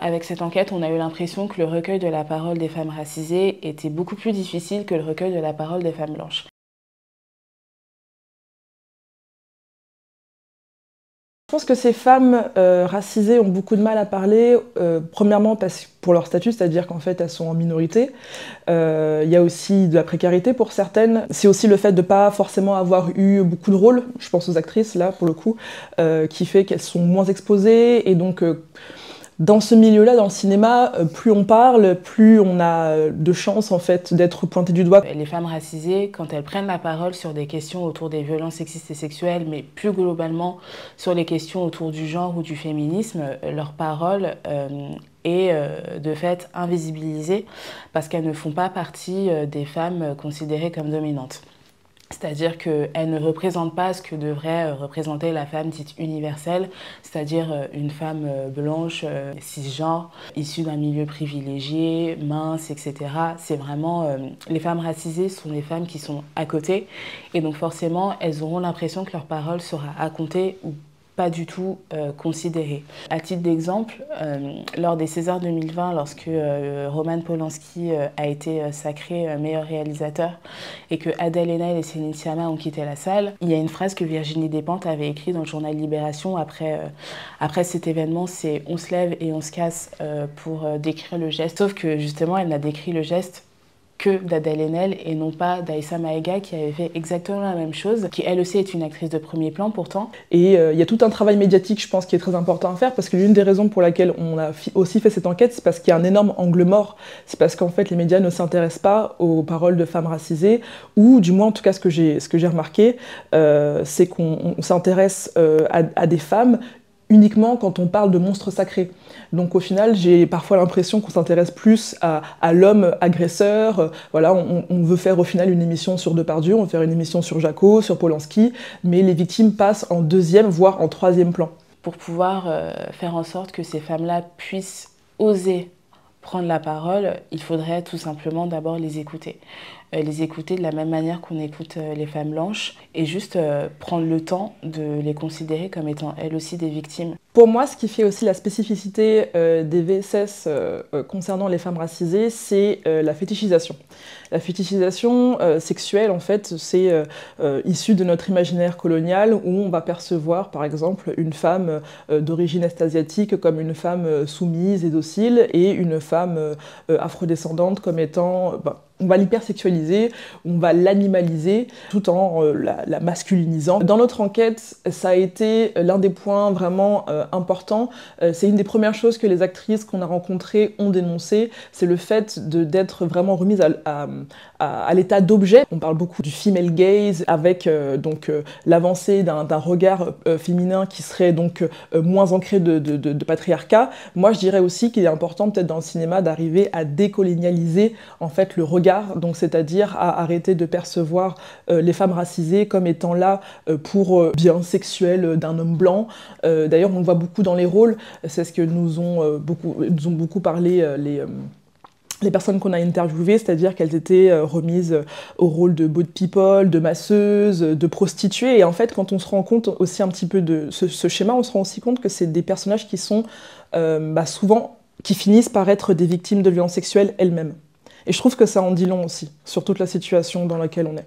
Avec cette enquête, on a eu l'impression que le recueil de la parole des femmes racisées était beaucoup plus difficile que le recueil de la parole des femmes blanches. Je pense que ces femmes racisées ont beaucoup de mal à parler, premièrement pour leur statut, c'est-à-dire qu'en fait elles sont en minorité. Il y a aussi de la précarité pour certaines. C'est aussi le fait de ne pas forcément avoir eu beaucoup de rôles, je pense aux actrices là pour le coup, qui fait qu'elles sont moins exposées et donc dans ce milieu-là, dans le cinéma, plus on parle, plus on a de chances en fait d'être pointé du doigt. Les femmes racisées, quand elles prennent la parole sur des questions autour des violences sexistes et sexuelles, mais plus globalement sur les questions autour du genre ou du féminisme, leur parole est de fait invisibilisée parce qu'elles ne font pas partie des femmes considérées comme dominantes. C'est-à-dire qu'elles ne représentent pas ce que devrait représenter la femme dite universelle, c'est-à-dire une femme blanche, cisgenre, issue d'un milieu privilégié, mince, etc. C'est vraiment... les femmes racisées sont des femmes qui sont à côté, et donc forcément, elles auront l'impression que leur parole sera à compter ou pas du tout considérée. À titre d'exemple, lors des Césars 2020, lorsque Roman Polanski a été sacré meilleur réalisateur et que Adèle Haenel et Céline Sciamma ont quitté la salle, il y a une phrase que Virginie Despentes avait écrite dans le journal Libération après cet événement, c'est « on se lève et on se casse » pour décrire le geste. Sauf que justement, elle n'a décrit le geste que d'Adèle Haenel et non pas d'Aïssa Maïga qui avait fait exactement la même chose, qui elle aussi est une actrice de premier plan pourtant. Et il y a tout un travail médiatique, je pense, qui est très important à faire, parce que l'une des raisons pour laquelle on a aussi fait cette enquête, c'est parce qu'il y a un énorme angle mort. C'est parce qu'en fait les médias ne s'intéressent pas aux paroles de femmes racisées, ou du moins en tout cas ce que j'ai remarqué, c'est qu'on s'intéresse à des femmes uniquement quand on parle de monstres sacrés. Donc au final, j'ai parfois l'impression qu'on s'intéresse plus à l'homme agresseur. Voilà, on veut faire au final une émission sur Depardieu, on veut faire une émission sur Jacot, sur Polanski, mais les victimes passent en deuxième, voire en troisième plan. Pour pouvoir faire en sorte que ces femmes-là puissent oser prendre la parole, il faudrait tout simplement d'abord les écouter. Les écouter de la même manière qu'on écoute les femmes blanches et juste prendre le temps de les considérer comme étant elles aussi des victimes. Pour moi, ce qui fait aussi la spécificité des VSS concernant les femmes racisées, c'est la fétichisation. La fétichisation sexuelle, en fait, c'est issu de notre imaginaire colonial où on va percevoir, par exemple, une femme d'origine est-asiatique comme une femme soumise et docile et une femme afrodescendante comme étant... on va l'hypersexualiser, on va l'animaliser, tout en la masculinisant. Dans notre enquête, ça a été l'un des points vraiment importants. C'est une des premières choses que les actrices qu'on a rencontrées ont dénoncé, c'est le fait d'être vraiment remise à l'état d'objet. On parle beaucoup du female gaze, avec l'avancée d'un regard féminin qui serait donc moins ancré de patriarcat. Moi, je dirais aussi qu'il est important, peut-être dans le cinéma, d'arriver à décolonialiser en fait le regard, donc c'est-à-dire à arrêter de percevoir les femmes racisées comme étant là pour bien sexuel d'un homme blanc. D'ailleurs, on le voit beaucoup dans les rôles, c'est ce que nous ont beaucoup parlé les personnes qu'on a interviewées, c'est-à-dire qu'elles étaient remises au rôle de boat people, de masseuses, de prostituées. Et en fait, quand on se rend compte aussi un petit peu de ce schéma, on se rend aussi compte que c'est des personnages qui sont souvent, qui finissent par être des victimes de violences sexuelles elles-mêmes. Et je trouve que ça en dit long aussi, sur toute la situation dans laquelle on est.